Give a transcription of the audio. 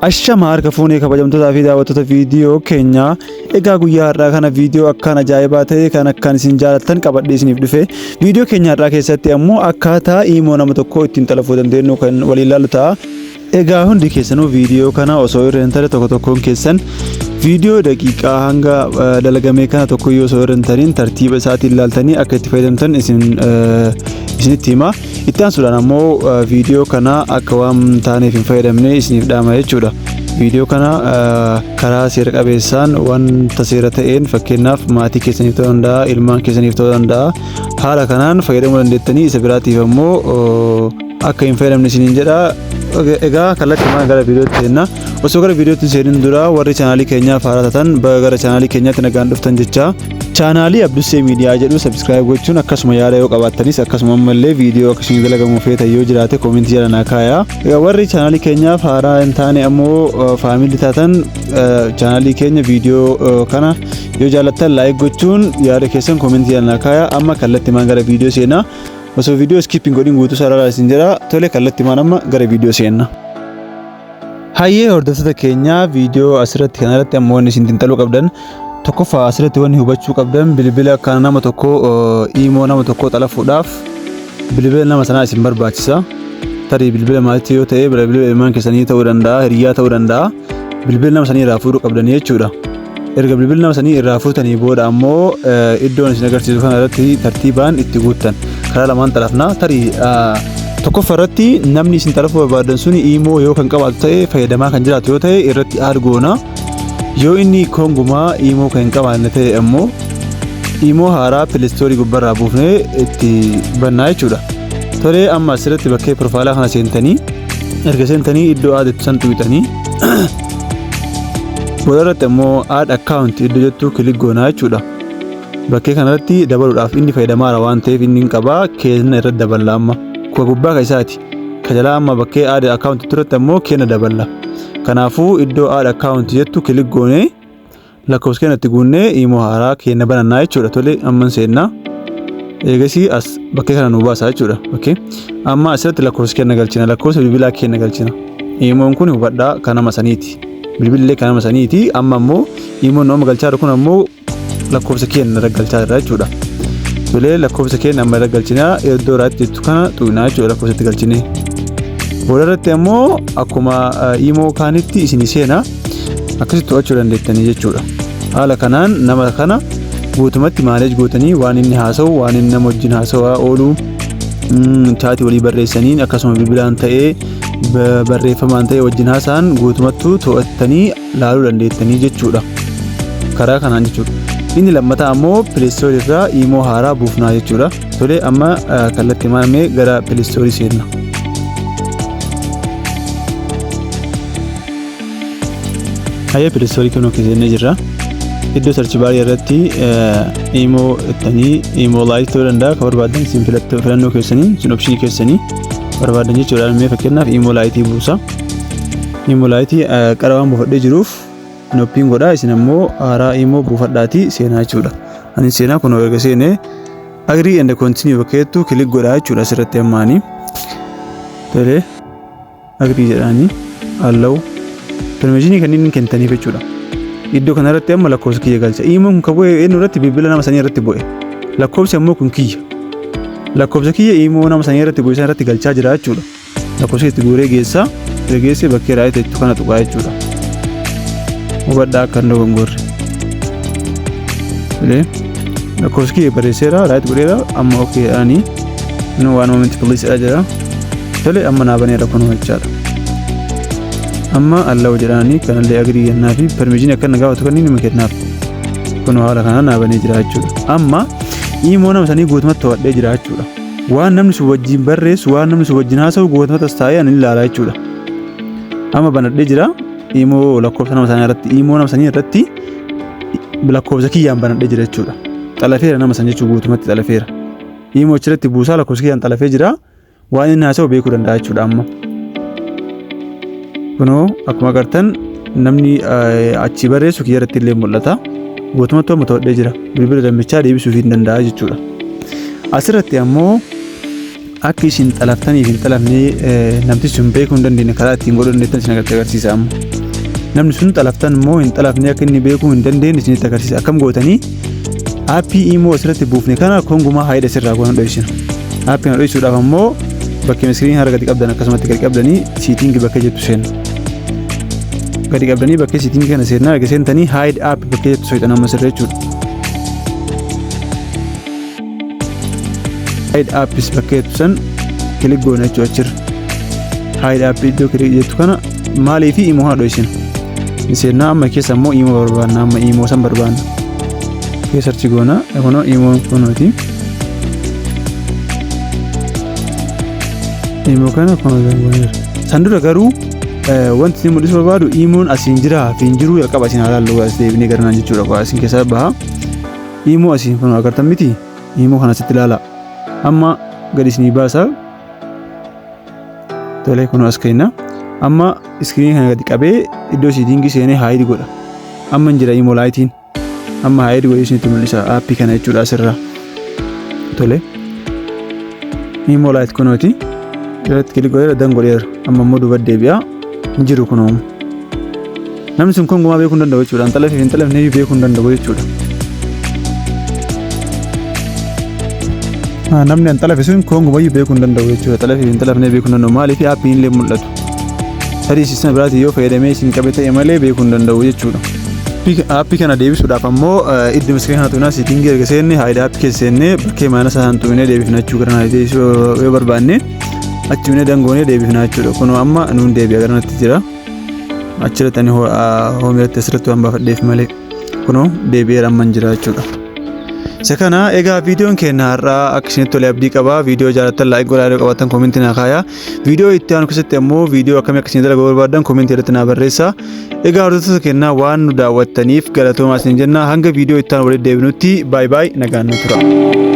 Ashama harka fuunee kabajamtootaa fi daawwattoota viidiyoo keenya egaa guyyaa har'aa kana viidiyoo akkaan ajaa'ibaa ta'e kan akkaan isin jaallattan qabadhee isiniif dhufe viidiyoo keenya har'aa keessatti ammoo akkaataa imo nama tokko ittiin xalafuu dandeenyu kan waliin ilaallu ta'a. Egaa hundi keessanuu viidiyoo kana osoo irra hin taane tokkoon keessan viidiyoo daqiiqaa hanga dalagamee kana tokko yoo osoo irra hin taane tartiiba isaatiin ilaaltanii akka itti fayyadamtan isinitti hima. Itti aansuudhaan ammoo viidiyoo kana akka waan taaneef hin fayyadamne isiniif dhaama jechuudha. Viidiyoo kana karaa seera qabeessaan wanta seera ta'een fakkeenyaaf maatii keessaniif ta'uu danda'a, ilmaan keessaniif ta'uu danda'a. Haala kanaan fayyadamuu dandeettanii isa biraatiif ammoo akka hin fayyadamne isiniin jedha. Egaa kallattii gara viidiyootti seenna. Osoo gara viidiyootti seenuun dura warri chaanaalii keenyaaf haaraa taatan gara chaanaalii keenyaatti nagaan dhuftan jecha. Chaanaalii Abdussee Miidiyaa jedhu subscribe gochuun akkasuma yaada yoo qabaattanis akkasuma ammallee viidiyoo akkasuma dalagamu feetan yoo jiraate koomentii jala naa kaayaa. Egaa warri chaanaalii keenyaaf haaraa hin taane ammoo faamilii taatan chaanaalii keenya viidiyoo kana yoo jaallattan laayik gochuun yaada keessan koomentii jala naa kaayaa. Amma kallattii gara viidiyoo seenna. Osoo viidiyoo skipping godhin guutuu sarara isin jira. Tole kallattii amma gara viidiyoo seenna. Hayyee hordoftoota keenya viidiyoo asirratti kanarratti ammoo isin xiinxaluu qabdan tokkoffaa asirratti wanni hubachuu qabdan bilbila kan nama tokko imo nama tokko xalafuudhaaf bilbila nama sanaa isin barbaachisa. Tarii bilbila maatii yoo ta'e bilbila ilmaan keessanii ta'uu danda'a, hiriyaa ta'uu danda'a. Bilbila nama sanii irraa fuudhuu qabdan jechuudha. Erga bilbila nama sanii irraa fuutanii booda ammoo iddoon isin agarsiisu kanarratti tartiibaan itti guuttan. Karaa lamaan xalafna. Tarii tokkoffaa irratti namni isin xalafuu barbaadan suni imo yoo kan qabaatu ta'e fayyadamaa kan jiraatu yoo ta'e irratti argoona. Yoo inni kongumaa imo kan hin qabaanne ta'e ammoo imo haaraa pileestoorii gubbarraa buufnee itti bannaa jechuudha. Tole amma asirratti bakkee profaayilaa kana seentanii erga seentanii iddoo aadatti san tuqxanii booda irratti ammoo aad akkaawunti iddoo jettu kilik goonaa jechuudha. Bakkee kanarratti dabaluudhaaf inni fayyadamaara waan ta'eef inni hin qabaa keenya irratti daballa amma kuwa gubbaa isaati. Ka jalaa amma bakkee aad akkaawunti turratti ammoo keenya daballa. Kanaafuu iddoo aad akkaawunti jettu kilik goonee lakkoofsa keenyatti guunnee imo haaraa keenya banannaa jechuudha. Tole amman seennaa eegasii as bakkee kana nu baasaa jechuudha. Okay. Amma asirratti lakkoofsa keenya galchina, lakkoofsa bilbilaa keenya galchina. Imoon kun hubadhaa kan nama saniiti. Bilbillee kan nama saniiti. Amma ammoo imoon nama galchaa jiru kun ammoo lakkoofsa keenya irra galchaa jira jechuudha. Tole lakkoofsa keenya amma irra galchinaa iddoo irratti jettu kana tuqnaa jechuudha lakkoofsatti galchinee. Booda irratti ammoo akkuma imo kaanitti isin seena akkasitti to'achuu dandeettanii jechuudha. Haala kanaan nama kana guutumatti maaneej gootanii waan inni haasa'u, waan inni nama wajjin haasa'aa oolu, chaatii walii barreessanii akkasuma bilbilaan ta'ee barreeffamaan ta'ee wajjin haasa'an guutumattuu to'attanii laaluu dandeettanii jechuudha. Karaa kanaan jechuudha. Inni lammataa ammoo pileestoorii irraa imo haaraa buufnaa jechuudha. Tole amma kallattii maamee gara pileestoorii seenna. Hayyee pileestoorii kennu keessatti jirra. Iddoo sarchi baarii irratti imo ittanii imo laayit ta'uu danda'a kan barbaadan isin filannoo keessanii isin opshinii keessanii barbaadan jechuudha. Mee fakkeenyaaf imo laayitii buusa. Imo laayitii qarabaan buufadhee jiruuf noppiin godhaa isin ammoo haaraa imo buufadhaatii seenaa jechuudha. Ani seenaa kun erga seenee agree and continue bakkeettu kilik godhaa jechuudha asirratti ammaanii. Tole agree jedhaanii allow permissionii kanneen kennitaniif jechuudha. Iddoo kanarratti amma lakkoofsa kiyya galcha. Imoon kun bu'ee eenyu irratti bilbila nama sanii irratti bu'e. Lakkoofsi ammoo kun kiyya. Lakkoofsa kiyya imo nama sanii irratti bu'e san irratti galchaa jira jechuudha. Lakkoofsa itti guuree geessaa geessee bakkee raayit jettu kana tuqaa jechuudha. Hubadhaa akka hin dogongorre. Lakkoofsa kiyya barreesseera raayit godheera amma ookee jedhanii inni waan moment poliisidha jedha. Tole amma naabaneera kun jechaadha. Amma allahu jedhanii kanallee agrii jennaa fi permishinii akka gaafatu kan inni nama kennaaf. Kun haala kanaan naabanee jira jechuudha. Amma imo nama sanii guutumatti to'adhee jira jechuudha. Waan namni sun wajjin barreessu, waan namni sun wajjin haasa'u guutumatti as taa'ee ani ilaalaa jechuudha. Amma banadhee jira imo lakkoofsa nama sanii irratti imo nama sanii irratti lakkoofsa kiyyaan banadhee jira jechuudha. Xalafeera nama san jechuu guutumatti xalafeera. Imo achirratti buusaa lakkoofsa kiyyaan xalafee jira. Waan inni haasa'u beekuu danda'a jechuudha amma. Kunoo akkuma agartan namni achi barreessu kiyya irratti illee mul'ata. Guutumatti amma to'adhee jira. Bilbila dammichaa deebisuu hin danda'a jechuudha. Asirratti ammoo akka isin xalaftanii fi xalafnee namtichi sun beekuu hin dandeenye karaa ittiin godhuu dandeettan isin agarsiisa amma. namni sun xalaftan moo hin xalafne akka inni beekuu hin dandeenye isinitti agarsiisa. Akkam gootanii aappii Imo asirratti buufne kana kongumaa haayida sirraa goona dho'isina. Aappii kana dho'isuudhaaf ammoo bakkee iskiriinii harka gadi qabdan akkasumatti gadi qabdanii siitingi bakkee jettu seenna. Gadi qabdanii bakkee siitingi kana seenaa erga seentanii haayid aappii bakkee jettu soixan amma sirra jechuudha. Haayid aappis bakkee jettu san kilik goona jechuudha achirra. Haayid aappii iddoo kilik jettu kana maalii fi Imo kana dho'isina. Seenaa amma keessa ammoo Imo barbaanna amma Imo san barbaanna. Keessarchi goona kunoo Imo kunooti. Imo kana kunoo san dura garuu wanti inni mul'isu barbaadu Imoon asiin jira fi hin jiru qaba asiin haalalluu as deebinee garanaan jechuudha qofa asiin keessaa baha. Imo asiin kunoo agartan miti Imo kana asitti ilaala. Amma gadi isinii baasa. Tolee kunoo as kenna. Amma iskiriinii kana gadi qabee iddoo siitingii seenee haayid godha. Amma hin jira Imo laayitiin. Amma haayid godhee isinitti mul'isa aappii kana jechuudha asirraa. Tolee. Imo laayit kunooti. Irratti kilik godhee dan godheera. Amma immoo duuba deebi'a. Hin jiru kunoo. Namni sun kongumaa beekuu hin danda'u jechuudha. Xalafii fi hin xalafnee beekuu hin danda'u jechuudha. Namni an xalafe sun kongumaa beekuu hin danda'u jechuudha. Xalafii fi hin xalafnee beekuu hin danda'u. Maaliif aappiin illee mul'atu. Tarii sistema biraatti yoo fayyadamee isin qabe ta'e malee beekuu hin danda'u jechuudha. Aappii kana deebisuudhaaf ammoo iddoo iskiriinii kana tuqnaa siitingii erga seenne haayid aappii keessa seennee bakkee maana isaan tuqnee deebifnachuu garanaa yoo barbaanne achiinee dangoonee deebifnaa jechuudha. Kunoo amma nuun deebi'a garanatti jira. Achirratti ani hoomiratti asirratti waan baafadheef malee kunoo deebi'eera amma hin jira jechuudha. Isa kana egaa viidiyoon keenya har'aa akka isinitti tolee abdii qaba. Viidiyoo jaallattan laayik godhaa qabaatan koomentii naa kaayaa. Viidiyoo itti aanu keessatti ammoo viidiyoo akkamii akka isin dalaguu barbaadan koomentii irratti naa barreessaa. Egaa hordoftoota keenyaa waan nu daawwattaniif galatoomaa isin jenna. Hanga viidiyoo itti aanu walitti deebinutti baay baay nagaan nu tura.